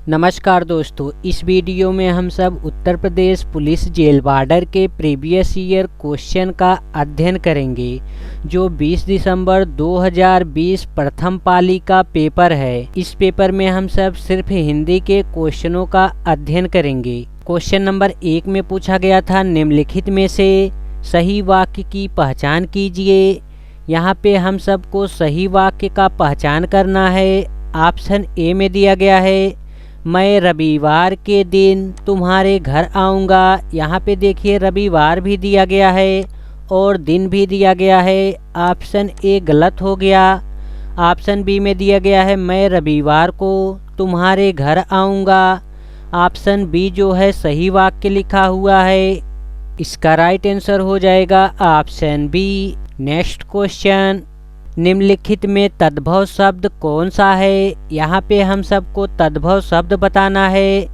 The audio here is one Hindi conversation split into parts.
नमस्कार दोस्तों, इस वीडियो में हम सब उत्तर प्रदेश पुलिस जेल वार्डर के प्रीवियस ईयर क्वेश्चन का अध्ययन करेंगे जो 20 दिसंबर 2020 प्रथम पाली का पेपर है। इस पेपर में हम सब सिर्फ हिंदी के क्वेश्चनों का अध्ययन करेंगे। क्वेश्चन नंबर 1 में पूछा गया था, निम्नलिखित में से सही वाक्य की पहचान कीजिए। यहाँ पे हम सबको सही वाक्य का पहचान करना है। ऑप्शन ए में दिया गया है, मैं रविवार के दिन तुम्हारे घर आऊँगा। यहाँ पे देखिए रविवार भी दिया गया है और दिन भी दिया गया है। ऑप्शन ए गलत हो गया। ऑप्शन बी में दिया गया है, मैं रविवार को तुम्हारे घर आऊँगा। ऑप्शन बी जो है सही वाक्य लिखा हुआ है। इसका राइट आंसर हो जाएगा ऑप्शन बी। नेक्स्ट क्वेश्चन, निम्नलिखित में तद्भव शब्द कौन सा है। यहाँ पे हम सबको तद्भव शब्द बताना है।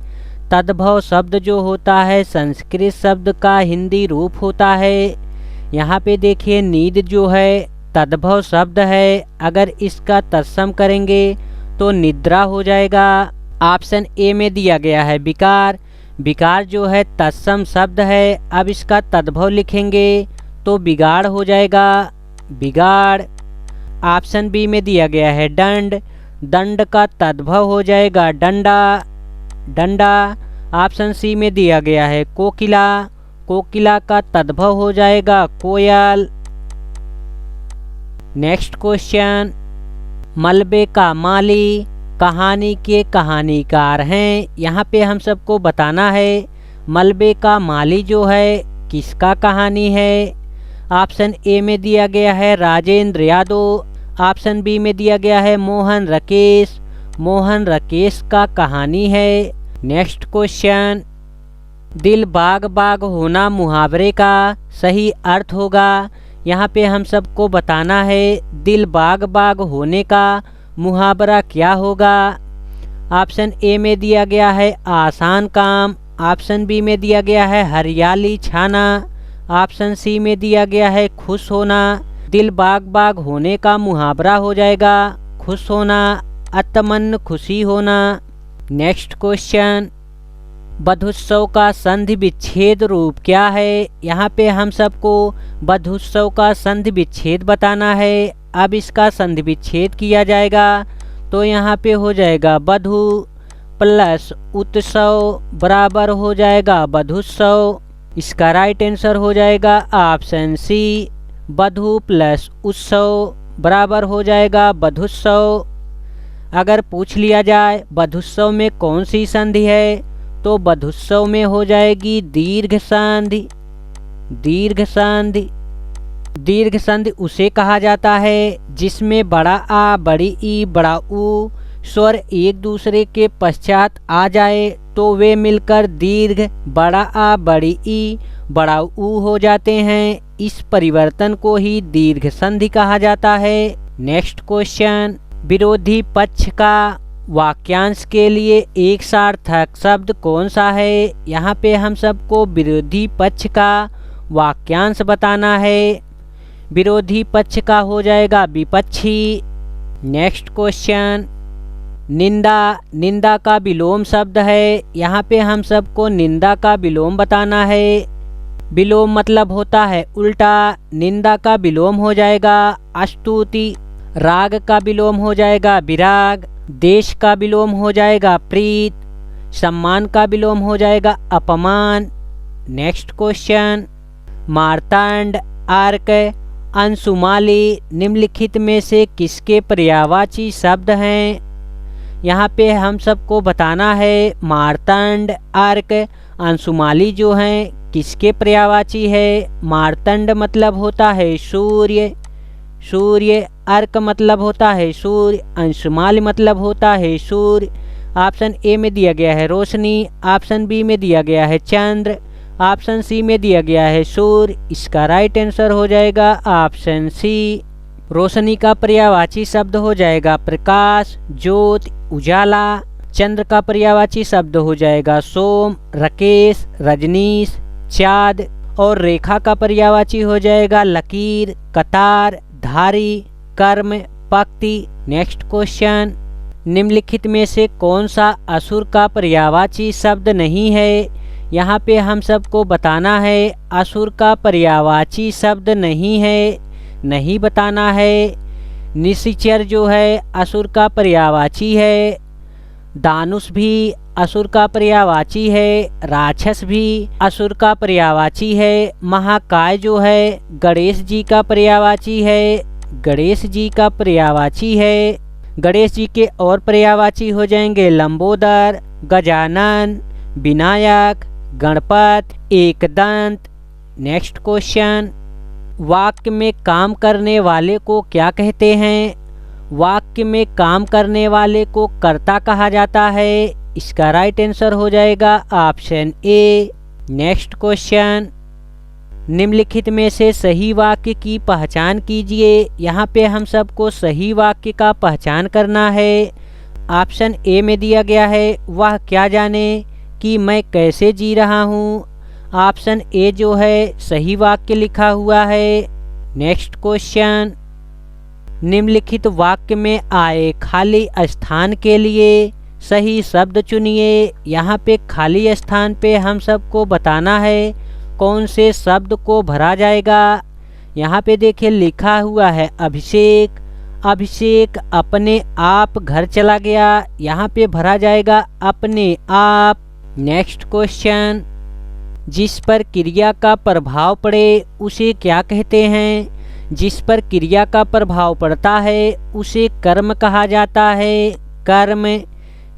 तद्भव शब्द जो होता है संस्कृत शब्द का हिंदी रूप होता है। यहाँ पे देखिए नींद जो है तद्भव शब्द है, अगर इसका तत्सम करेंगे तो निद्रा हो जाएगा। ऑप्शन ए में दिया गया है विकार। विकार जो है तत्सम शब्द है, अब इसका तद्भव लिखेंगे तो बिगाड़ हो जाएगा, बिगाड़। ऑप्शन बी में दिया गया है दंड। दंड का तद्भव हो जाएगा डंडा, डंडा। ऑप्शन सी में दिया गया है कोकिला। कोकिला का तद्भव हो जाएगा कोयल। नेक्स्ट क्वेश्चन, मलबे का माली कहानी के कहानीकार हैं। यहाँ पे हम सबको बताना है मलबे का माली जो है किसका कहानी है। ऑप्शन ए में दिया गया है राजेंद्र यादव। ऑप्शन बी में दिया गया है मोहन राकेश। मोहन राकेश का कहानी है। नेक्स्ट क्वेश्चन, दिल बाग बाग होना मुहावरे का सही अर्थ होगा। यहाँ पे हम सबको बताना है दिल बाग बाग होने का मुहावरा क्या होगा। ऑप्शन ए में दिया गया है आसान काम। ऑप्शन बी में दिया गया है हरियाली छाना। ऑप्शन सी में दिया गया है खुश होना। दिल बाग बाग होने का मुहावरा हो जाएगा खुश होना, अतमन खुशी होना। नेक्स्ट क्वेश्चन, बधुत्सव का संधि विच्छेद रूप क्या है। यहाँ पे हम सबको बधुत्सव का संधि विच्छेद बताना है। अब इसका संधि विच्छेद किया जाएगा तो यहाँ पे हो जाएगा बधु प्लस उत्सव बराबर हो जाएगा बधुत्सव। इसका राइट आंसर हो जाएगा ऑप्शन सी, बधु प्लस उत्सव बराबर हो जाएगा बधुत्सव। अगर पूछ लिया जाए बधुत्सव में कौन सी संधि है तो बधुत्सव में हो जाएगी दीर्घ संधि। दीर्घ संधि, दीर्घ संधि उसे कहा जाता है जिसमें बड़ा आ बड़ी ई बड़ा ऊ स्वर एक दूसरे के पश्चात आ जाए तो वे मिलकर दीर्घ बड़ा आ बड़ी ई बड़ा ऊ हो जाते हैं। इस परिवर्तन को ही दीर्घ संधि कहा जाता है। नेक्स्ट क्वेश्चन, विरोधी पक्ष का वाक्यांश के लिए एक सार्थक शब्द कौन सा है। यहाँ पे हम सबको विरोधी पक्ष का वाक्यांश बताना है। विरोधी पक्ष का हो जाएगा विपक्षी। नेक्स्ट क्वेश्चन, निंदा, निंदा का विलोम शब्द है। यहाँ पे हम सबको निंदा का विलोम बताना है। विलोम मतलब होता है उल्टा। निंदा का विलोम हो जाएगा अस्तुति। राग का विलोम हो जाएगा विराग। देश का विलोम हो जाएगा प्रीत। सम्मान का विलोम हो जाएगा अपमान। नेक्स्ट क्वेश्चन, मार्तांड, अर्क, अंशुमाली निम्नलिखित में से किसके पर्यायवाची शब्द हैं। यहाँ पे हम सबको बताना है मार्तांड, अर्क, अंशुमाली जो हैं किसके पर्यायवाची है। मार्तंड मतलब होता है सूर्य, सूर्य। अर्क मतलब होता है सूर्य। अंशुमाली मतलब होता है सूर्य। ऑप्शन ए में दिया गया है रोशनी। ऑप्शन बी में दिया गया है चंद्र। ऑप्शन सी में दिया गया है सूर्य। इसका राइट आंसर हो जाएगा ऑप्शन सी। रोशनी का पर्यायवाची शब्द हो जाएगा प्रकाश, ज्योति, उजाला। चंद्र का पर्यायवाची शब्द हो जाएगा सोम, राकेश, रजनीश, चाँद। और रेखा का पर्यायवाची हो जाएगा लकीर, कतार, धारी, कर्म, पंक्ति। नेक्स्ट क्वेश्चन, निम्नलिखित में से कौन सा असुर का पर्यायवाची शब्द नहीं है? यहाँ पे हम सबको बताना है असुर का पर्यायवाची शब्द नहीं है, नहीं बताना है। निशाचर जो है असुर का पर्यायवाची है, दानुष भी असुर का पर्यायवाची है, राक्षस भी असुर का पर्यायवाची है। महाकाय जो है गणेश जी का पर्यायवाची है, गणेश जी का पर्यायवाची है। गणेश जी के और पर्यायवाची हो जाएंगे लंबोदर, गजानन, विनायक, गणपत, एकदंत। नेक्स्ट क्वेश्चन, वाक्य में काम करने वाले को क्या कहते हैं? वाक्य में काम करने वाले को कर्ता कहा जाता है। इसका राइट आंसर हो जाएगा ऑप्शन ए। नेक्स्ट क्वेश्चन, निम्नलिखित में से सही वाक्य की पहचान कीजिए। यहाँ पे हम सबको सही वाक्य का पहचान करना है। ऑप्शन ए में दिया गया है वह क्या जाने कि मैं कैसे जी रहा हूँ। ऑप्शन ए जो है सही वाक्य लिखा हुआ है। नेक्स्ट क्वेश्चन, निम्नलिखित वाक्य में आए खाली स्थान के लिए सही शब्द चुनिए। यहाँ पे खाली स्थान पे हम सबको बताना है कौन से शब्द को भरा जाएगा। यहाँ पे देखिए लिखा हुआ है अभिषेक। अभिषेक अपने आप घर चला गया, यहाँ पे भरा जाएगा अपने आप। नेक्स्ट क्वेश्चन, जिस पर क्रिया का प्रभाव पड़े उसे क्या कहते हैं? जिस पर क्रिया का प्रभाव पड़ता है उसे कर्म कहा जाता है, कर्म।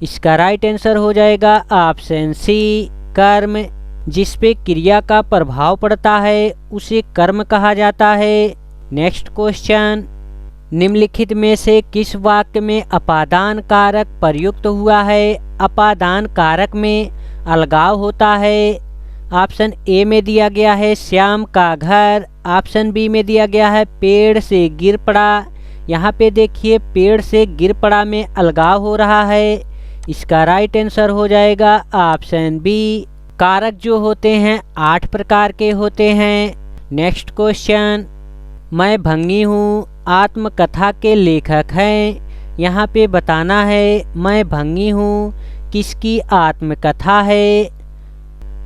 इसका राइट आंसर हो जाएगा ऑप्शन सी, कर्म। जिस पे क्रिया का प्रभाव पड़ता है उसे कर्म कहा जाता है। नेक्स्ट क्वेश्चन, निम्नलिखित में से किस वाक्य में अपादान कारक प्रयुक्त हुआ है? अपादान कारक में अलगाव होता है। ऑप्शन ए में दिया गया है श्याम का घर। ऑप्शन बी में दिया गया है पेड़ से गिर पड़ा। यहाँ पे देखिए पेड़ से गिर पड़ा में अलगाव हो रहा है। इसका राइट आंसर हो जाएगा ऑप्शन बी। कारक जो होते हैं 8 प्रकार के होते हैं। नेक्स्ट क्वेश्चन, मैं भंगी हूँ आत्मकथा के लेखक हैं। यहाँ पे बताना है मैं भंगी हूँ किसकी आत्मकथा है?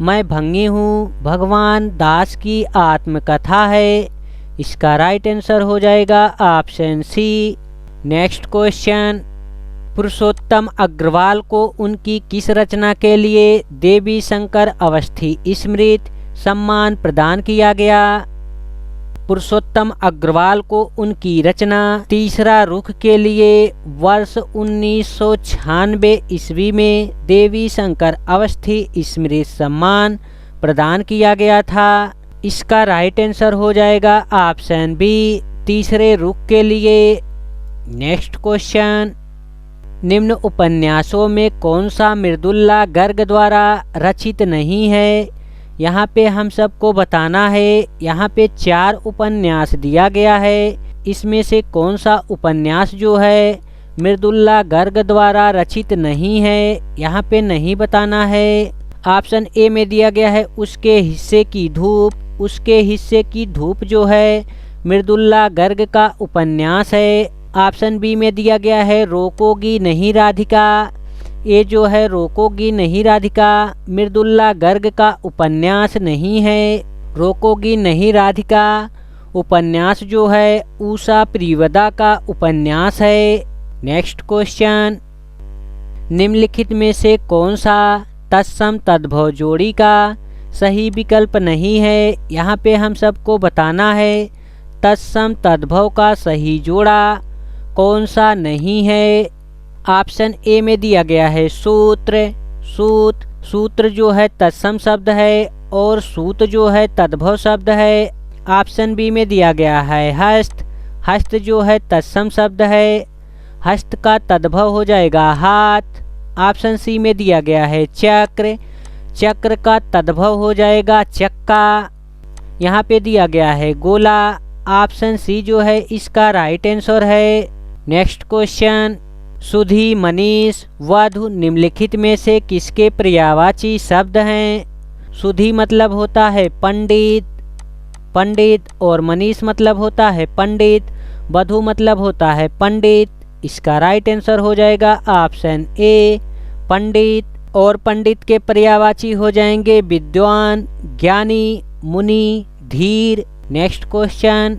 मैं भंगी हूँ भगवान दास की आत्मकथा है। इसका राइट आंसर हो जाएगा ऑप्शन सी। नेक्स्ट क्वेश्चन, पुरुषोत्तम अग्रवाल को उनकी किस रचना के लिए देवी शंकर अवस्थी स्मृति सम्मान प्रदान किया गया? पुरुषोत्तम अग्रवाल को उनकी रचना तीसरा रुख के लिए वर्ष 1996 ईस्वी में देवी शंकर अवस्थी स्मृति सम्मान प्रदान किया गया था। इसका राइट आंसर हो जाएगा ऑप्शन बी, तीसरे रुख के लिए। नेक्स्ट क्वेश्चन, निम्न उपन्यासों में कौन सा मृदुल्ला गर्ग द्वारा रचित नहीं है? यहाँ पे हम सबको बताना है। यहाँ पे 4 उपन्यास दिया गया है, इसमें से कौन सा उपन्यास जो है मृदुल्ला गर्ग द्वारा रचित नहीं है, यहाँ पे नहीं बताना है। ऑप्शन ए में दिया गया है उसके हिस्से की धूप। उसके हिस्से की धूप जो है मृदुल्ला गर्ग का उपन्यास है। ऑप्शन बी में दिया गया है रोकोगी नहीं राधिका। ये जो है रोकोगी नहीं राधिका मृदुल्ला गर्ग का उपन्यास नहीं है। रोकोगी नहीं राधिका उपन्यास जो है उषा प्रियवदा का उपन्यास है। नेक्स्ट क्वेश्चन, निम्नलिखित में से कौन सा तत्सम तद्भव जोड़ी का सही विकल्प नहीं है? यहाँ पे हम सबको बताना है तत्सम तद्भव का सही जोड़ा कौन सा नहीं है। ऑप्शन ए में दिया गया है सूत्र। सूत्र जो है तत्सम शब्द है और सूत जो है तद्भव शब्द है। ऑप्शन बी में दिया गया है हस्त जो है तत्सम शब्द है, हस्त का तद्भव हो जाएगा हाथ। ऑप्शन सी में दिया गया है चक्र का तद्भव हो जाएगा चक्का। यहाँ पे दिया गया है गोला। ऑप्शन सी जो है इसका राइट आंसर है। नेक्स्ट क्वेश्चन, सुधी, मनीष, वधु निम्नलिखित में से किसके पर्यायवाची शब्द हैं? सुधी मतलब होता है पंडित और मनीष मतलब होता है पंडित। वधु मतलब होता है पंडित। इसका राइट आंसर हो जाएगा ऑप्शन ए पंडित। और पंडित के पर्यायवाची हो जाएंगे विद्वान, ज्ञानी, मुनि, धीर। नेक्स्ट क्वेश्चन,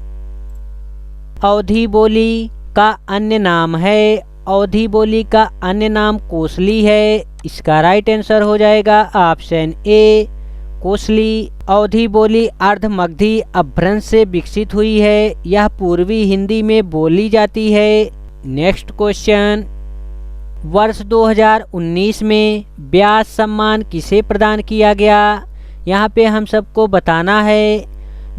अवधी बोली का अन्य नाम है। अवधी बोली का अन्य नाम कोसली है। इसका राइट आंसर हो जाएगा ऑप्शन ए कोसली। अवधी बोली अर्धमगधी अपभ्रंश से विकसित हुई है। यह पूर्वी हिंदी में बोली जाती है। नेक्स्ट क्वेश्चन, वर्ष 2019 में व्यास सम्मान किसे प्रदान किया गया। यहाँ पे हम सबको बताना है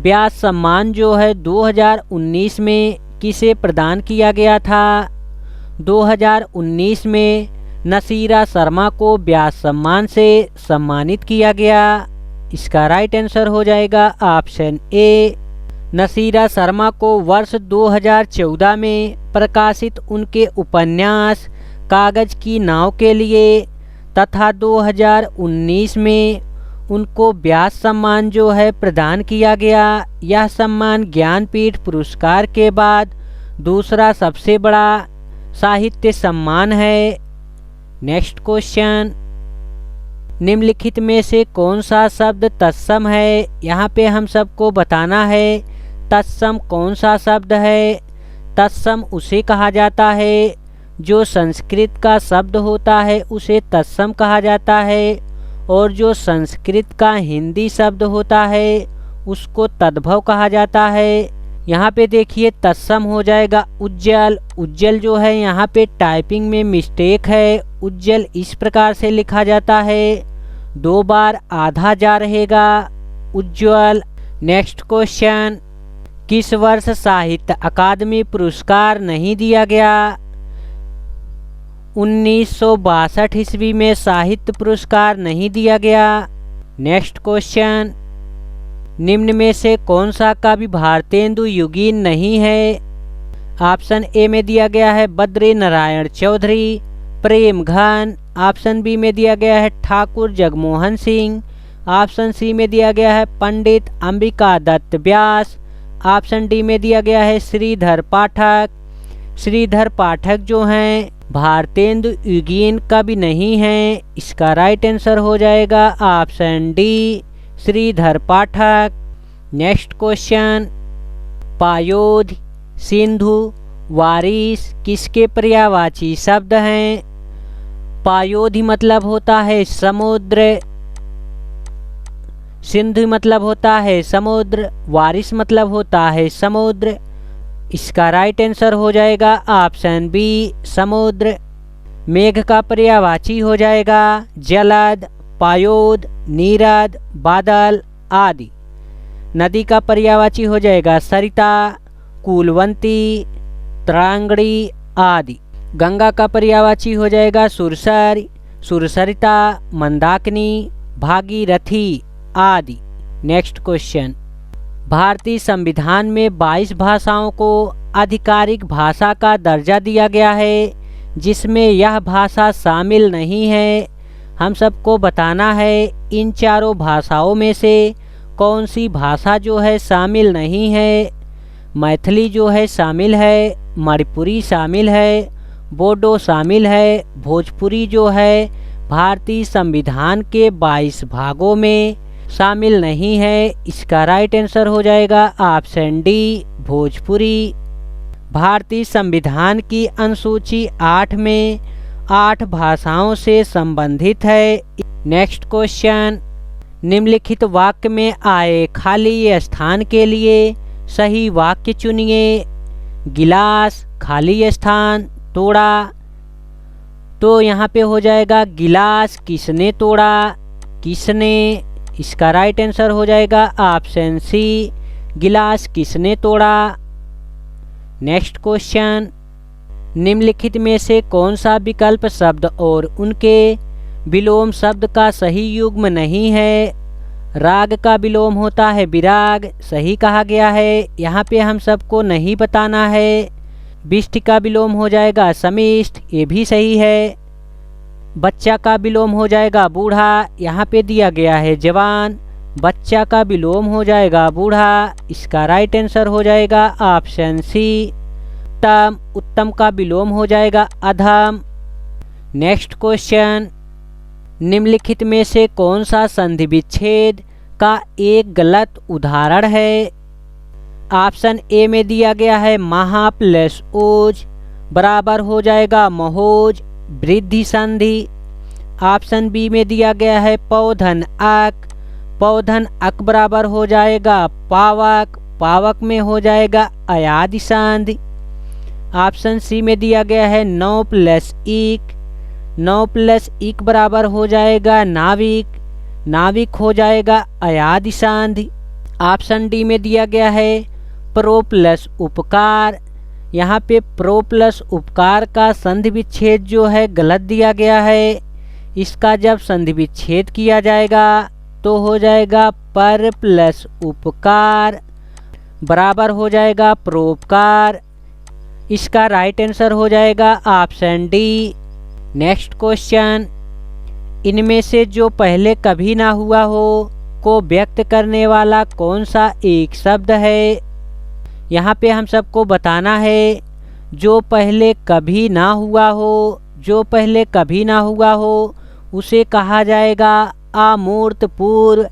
व्यास सम्मान जो है 2019 में किसे प्रदान किया गया था। 2019 में नसीरा शर्मा को व्यास सम्मान से सम्मानित किया गया। इसका राइट आंसर हो जाएगा ऑप्शन ए नसीरा शर्मा को वर्ष 2014 में प्रकाशित उनके उपन्यास कागज की नाव के लिए तथा 2019 में उनको व्यास सम्मान जो है प्रदान किया गया। यह सम्मान ज्ञानपीठ पुरस्कार के बाद दूसरा सबसे बड़ा साहित्य सम्मान है। नेक्स्ट क्वेश्चन, निम्नलिखित में से कौन सा शब्द तत्सम है। यहाँ पे हम सबको बताना है तत्सम कौन सा शब्द है। तत्सम उसे कहा जाता है जो संस्कृत का शब्द होता है, उसे तत्सम कहा जाता है। और जो संस्कृत का हिंदी शब्द होता है उसको तद्भव कहा जाता है। यहाँ पे देखिए तत्सम हो जाएगा उज्जल। उज्जल जो है यहाँ पे टाइपिंग में मिस्टेक है। उज्जल इस प्रकार से लिखा जाता है, 2 बार आधा जा रहेगा उज्ज्वल। नेक्स्ट क्वेश्चन, किस वर्ष साहित्य अकादमी पुरस्कार नहीं दिया गया। 1962 ईस्वी में साहित्य पुरस्कार नहीं दिया गया। नेक्स्ट क्वेश्चन, निम्न में से कौन सा कवि भारतेंदु युगीन नहीं है। ऑप्शन ए में दिया गया है बद्री नारायण चौधरी, प्रेम घन। ऑप्शन बी में दिया गया है ठाकुर जगमोहन सिंह। ऑप्शन सी में दिया गया है पंडित अंबिका दत्त व्यास। ऑप्शन डी में दिया गया है श्रीधर पाठक। श्रीधर पाठक जो हैं भारतेंदु युगीन कवि नहीं हैं। इसका राइट आंसर हो जाएगा ऑप्शन डी श्रीधर पाठक। नेक्स्ट क्वेश्चन, पायोध, सिंधु, वारिस किसके पर्यायवाची शब्द हैं। पायोधि मतलब होता है समुद्र, सिंधु मतलब होता है समुद्र, वारिस मतलब होता है समुद्र। इसका राइट आंसर हो जाएगा ऑप्शन बी समुद्र। मेघ का पर्यायवाची हो जाएगा जलद, पायोद, नीरद, बादल आदि। नदी का पर्यायवाची हो जाएगा सरिता, कूलवंती, त्रांगड़ी आदि। गंगा का पर्यायवाची हो जाएगा सुरसर, सुरसरिता, मंदाकिनी, भागीरथी आदि। नेक्स्ट क्वेश्चन, भारतीय संविधान में 22 भाषाओं को आधिकारिक भाषा का दर्जा दिया गया है, जिसमें यह भाषा शामिल नहीं है। हम सबको बताना है इन चारों भाषाओं में से कौन सी भाषा जो है शामिल नहीं है। मैथिली जो है शामिल है, मणिपुरी शामिल है, बोडो शामिल है, भोजपुरी जो है भारतीय संविधान के 22 भागों में शामिल नहीं है। इसका राइट आंसर हो जाएगा ऑप्शन डी भोजपुरी। भारतीय संविधान की अनुसूची 8 में 8 भाषाओं से संबंधित है। नेक्स्ट क्वेश्चन, निम्नलिखित वाक्य में आए खाली स्थान के लिए सही वाक्य चुनिए। गिलास, खाली स्थान, तोड़ा। तो यहाँ पे हो जाएगा गिलास किसने तोड़ा, किसने। इसका राइट आंसर हो जाएगा ऑप्शन सी गिलास किसने तोड़ा। नेक्स्ट क्वेश्चन, निम्नलिखित में से कौन सा विकल्प शब्द और उनके विलोम शब्द का सही युग्म नहीं है। राग का विलोम होता है विराग, सही कहा गया है, यहाँ पे हम सबको नहीं बताना है। बिष्ट का विलोम हो जाएगा समिष्ट, ये भी सही है। बच्चा का विलोम हो जाएगा बूढ़ा, यहाँ पे दिया गया है जवान। बच्चा का विलोम हो जाएगा बूढ़ा। इसका राइट आंसर हो जाएगा ऑप्शन सी उत्तम, उत्तम का विलोम हो जाएगा अधम। नेक्स्ट क्वेश्चन, निम्नलिखित में से कौन सा संधि विच्छेद का एक गलत उदाहरण है? ऑप्शन ए में दिया गया है महा प्लस ओज बराबर हो जाएगा महोज, वृद्धि संधि। ऑप्शन बी में दिया गया है पौधन अक, पौधन अक बराबर हो जाएगा पावक, पावक में हो जाएगा अयादि संधि। ऑप्शन सी में दिया गया है 9 प्लस इक, 9 प्लस इक बराबर हो जाएगा नाविक, नाविक हो जाएगा अयादि संधि। ऑप्शन डी में दिया गया है प्रो प्लस उपकार, यहाँ पे प्रो प्लस उपकार का संधि विच्छेद जो है गलत दिया गया है। इसका जब संधि विच्छेद किया जाएगा तो हो जाएगा पर प्लस उपकार बराबर हो जाएगा परोपकार। इसका राइट आंसर हो जाएगा ऑप्शन डी। नेक्स्ट क्वेश्चन, इनमें से जो पहले कभी ना हुआ हो को व्यक्त करने वाला कौन सा एक शब्द है? यहाँ पे हम सबको बताना है जो पहले कभी ना हुआ हो, जो पहले कभी ना हुआ हो उसे कहा जाएगा अमूर्त पूर्व,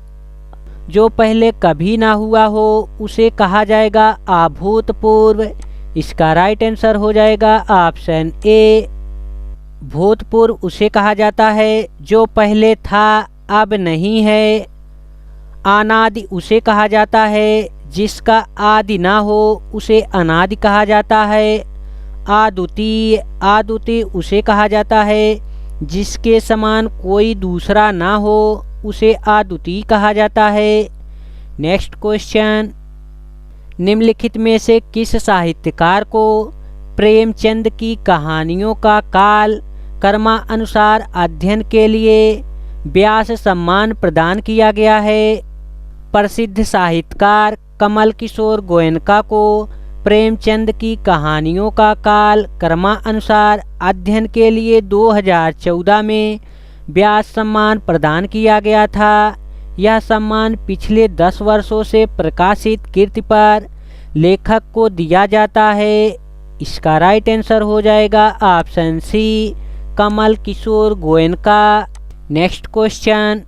जो पहले कभी ना हुआ हो उसे कहा जाएगा अभूतपूर्व। इसका राइट आंसर हो जाएगा ऑप्शन ए। भूतपूर्व उसे कहा जाता है जो पहले था अब नहीं है। अनादि उसे कहा जाता है जिसका आदि ना हो उसे अनादि कहा जाता है। अद्वितीय, अद्वितीय उसे कहा जाता है जिसके समान कोई दूसरा ना हो उसे अद्वितीय कहा जाता है। नेक्स्ट क्वेश्चन, निम्नलिखित में से किस साहित्यकार को प्रेमचंद की कहानियों का काल क्रमानुसार अध्ययन के लिए व्यास सम्मान प्रदान किया गया है? प्रसिद्ध साहित्यकार कमल किशोर गोयनका को प्रेमचंद की कहानियों का काल क्रमानुसार अध्ययन के लिए 2014 में व्यास सम्मान प्रदान किया गया था। यह सम्मान पिछले 10 वर्षों से प्रकाशित कृति पर लेखक को दिया जाता है। इसका राइट आंसर हो जाएगा option C, Kamal Kishore Goenka. Next question,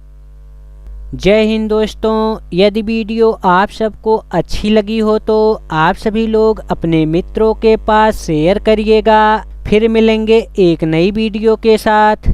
जय हिंद दोस्तों, यदि वीडियो आप सबको अच्छी लगी हो तो आप सभी लोग अपने मित्रों के पास शेयर करिएगा। फिर मिलेंगे एक नई वीडियो के साथ।